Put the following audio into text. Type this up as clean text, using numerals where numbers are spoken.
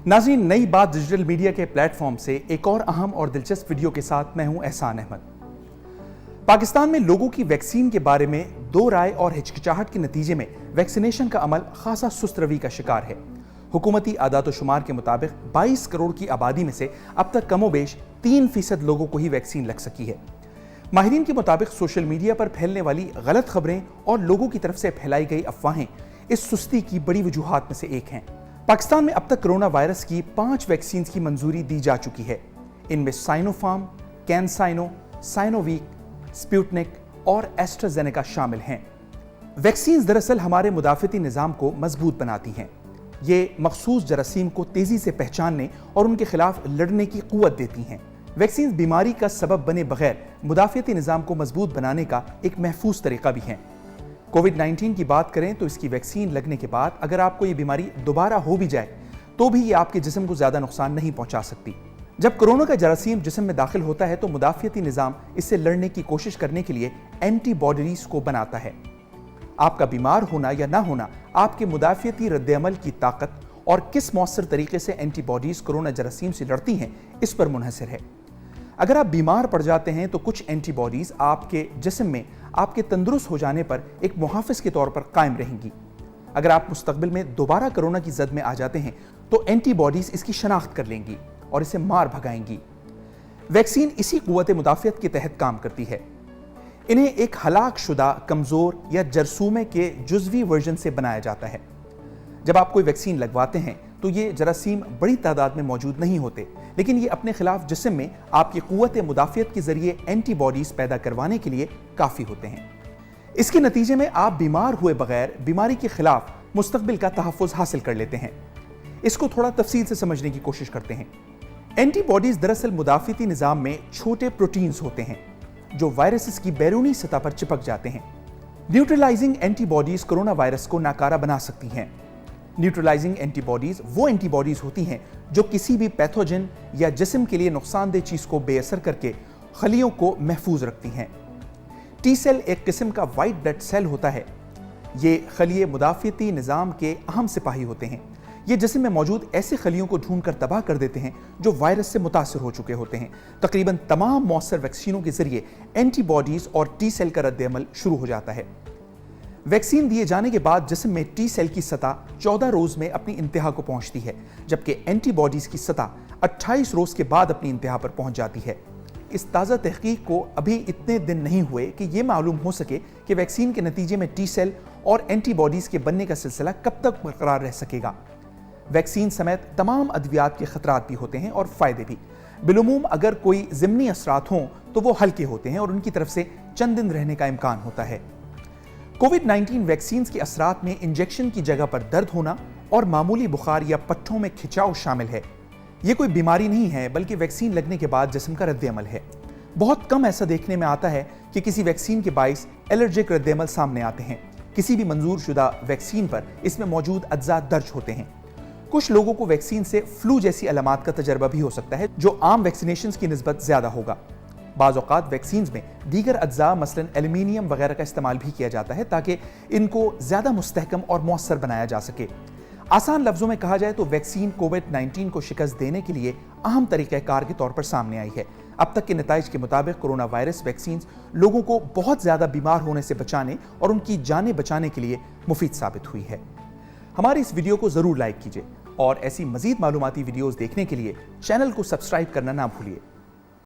नाज़रीन, नई बात डिजिटल मीडिया के प्लेटफॉर्म से एक और अहम और दिलचस्प वीडियो के साथ मैं हूं एहसान अहमद। पाकिस्तान में लोगों की वैक्सीन के बारे में दो राय और हिचकिचाहट के नतीजे में वैक्सीनेशन का अमल खासा सुस्त रवि का शिकार है। हुकूमती आदात-ओ-शुमार के मुताबिक 22 करोड़ की आबादी में से अब तक कमोबेश 3% लोगों को ही वैक्सीन लग सकी है। माहिरीन के मुताबिक सोशल मीडिया पर फैलने वाली गलत खबरें और लोगों की तरफ से फैलाई गई अफवाहें इस सुस्ती की बड़ी वजूहात में से एक हैं। पाकिस्तान में अब तक कोरोना वायरस की 5 वैक्सीन की मंजूरी दी जा चुकी है। इनमें साइनोफार्म, कैनसाइनो, साइनोवीक, स्पुतनिक और एस्ट्राजेनेका शामिल हैं। वैक्सीन दरअसल हमारे मुदाफ़ती निज़ाम को मजबूत बनाती हैं। ये मखसूस जरासीम को तेज़ी से पहचानने और उनके खिलाफ लड़ने की क़ुव्वत देती हैं। वैक्सीन बीमारी का सबब बने बगैर मुदाफ़ती निज़ाम को मजबूत बनाने का एक महफूज तरीका भी है। कोविड-19 की बात करें तो इसकी वैक्सीन लगने के बाद अगर आपको ये बीमारी दोबारा हो भी जाए तो भी ये आपके जिस्म को ज़्यादा नुकसान नहीं पहुंचा सकती। जब कोरोना का जरासीम जिस्म में दाखिल होता है तो मुदाफ़ती निज़ाम इससे लड़ने की कोशिश करने के लिए एंटीबॉडीज़ को बनाता है। आपका बीमार होना या ना होना आपके मुदाफ़ती रद्द-ए-अमल की ताकत और किस मौसर तरीके से एंटीबॉडीज़ कोरोना जरासीम से लड़ती हैं इस पर मुनहसर है। अगर आप बीमार पड़ जाते हैं तो कुछ एंटीबॉडीज़ आपके जिस्म में आपके तंदुरुस्त हो जाने पर एक मुहाफ़िज़ के तौर पर कायम रहेंगी। अगर आप मुस्तक़बिल में दोबारा कोरोना की जद में आ जाते हैं तो एंटीबॉडीज़ इसकी शनाख्त कर लेंगी और इसे मार भगाएंगी। वैक्सीन इसी क़ुव्वत मुदाफ़ियत के तहत काम करती है। इन्हें एक हलाक शुदा, कमज़ोर या जरसूमे के जुज़वी वर्जन से बनाया जाता है। जब आप कोई वैक्सीन लगवाते हैं तो ये जरासीम बड़ी तादाद में मौजूद नहीं होते, लेकिन ये अपने खिलाफ जिस्म में आपकी क़ुव्वत मुदाफ़ियत के ज़रिए एंटीबॉडीज़ पैदा करवाने के लिए काफ़ी होते हैं। इसके नतीजे में आप बीमार हुए बगैर बीमारी के खिलाफ मुस्तक़बिल का तहफ़्फ़ुज़ हासिल कर लेते हैं। इसको थोड़ा तफसील से समझने की कोशिश करते हैं। एंटीबॉडीज़ दरअसल मुदाफ़ती निज़ाम में छोटे प्रोटीन्स होते हैं जो वायरसेस की बैरूनी सतह पर चिपक जाते हैं। न्यूट्रलाइजिंग एंटीबॉडीज़ कोरोना वायरस को नाकारा बना सकती हैं। न्यूट्रलाइजिंग एंटीबॉडीज़ वो एंटीबॉडीज़ होती हैं जो किसी भी पैथोजन या जिस्म के लिए नुकसानदेह चीज़ को बेअसर करके खलियों को महफूज रखती हैं। टी सेल एक किस्म का वाइट ब्लड सेल होता है। ये खलिए मुदाफ़ती निज़ाम के अहम सिपाही होते हैं। ये जिस्म में मौजूद ऐसे खलियों को ढूंढ कर तबाह कर देते हैं जो वायरस से मुतासर हो चुके होते हैं। तकरीबन तमाम मौसर वैक्सीनों के जरिए एंटीबॉडीज़ और टी सेल का रद्द-ए-अमल शुरू हो जाता है। वैक्सीन दिए जाने के बाद जिस्म में टी सेल की सतह 14 रोज़ में अपनी इंतहा को पहुंचती है, जबकि एंटीबॉडीज़ की सतह 28 रोज़ के बाद अपनी इंतहा पर पहुंच जाती है। इस ताज़ा तहकीक को अभी इतने दिन नहीं हुए कि ये मालूम हो सके कि वैक्सीन के नतीजे में टी सेल और एंटीबॉडीज़ के बनने का सिलसिला कब तक बरकरार रह सकेगा। वैक्सीन समेत तमाम अद्वियात के खतरात भी होते हैं और फ़ायदे भी। बिलुमूम अगर कोई ज़िमनी असरात हों तो वो हल्के होते हैं और उनकी तरफ से चंद दिन रहने का इम्कान होता है। कोविड-19 वैक्सीन के असरात में इंजेक्शन की जगह पर दर्द होना और मामूली बुखार या पट्टों में खिंचाव शामिल है। ये कोई बीमारी नहीं है बल्कि वैक्सीन लगने के बाद जिस्म का रद्द-ए-अमल है। बहुत कम ऐसा देखने में आता है कि किसी वैक्सीन के बाइस एलर्जिक रद्द-ए-अमल सामने आते हैं। किसी भी मंजूर शुदा वैक्सीन पर इसमें मौजूद अज्जा दर्ज होते हैं। कुछ लोगों को वैक्सीन से फ्लू जैसी अलामात का तजर्बा भी हो सकता है जो आम वैक्सीनेशन की निस्बत ज़्यादा होगा। बाज़ औक़ात वैक्सीन में दीगर अज्जा मसलन एल्युमिनियम वगैरह का इस्तेमाल भी किया जाता है ताकि इनको ज़्यादा मुस्तहकम और मौसर बनाया जा सके। आसान लफ्ज़ों में कहा जाए तो वैक्सीन कोविड-19 को शिकस्त देने के लिए अहम तरीक़ाकार के तौर पर सामने आई है। अब तक के नताइज के मुताबिक कोरोना वायरस वैक्सीन लोगों को बहुत ज़्यादा बीमार होने से बचाने और उनकी जानें बचाने के लिए मुफीद साबित हुई है। हमारी इस वीडियो को ज़रूर लाइक कीजिए और ऐसी मज़ीद मालूमाती वीडियोज़ देखने के लिए चैनल को सब्सक्राइब करना ना भूलिए।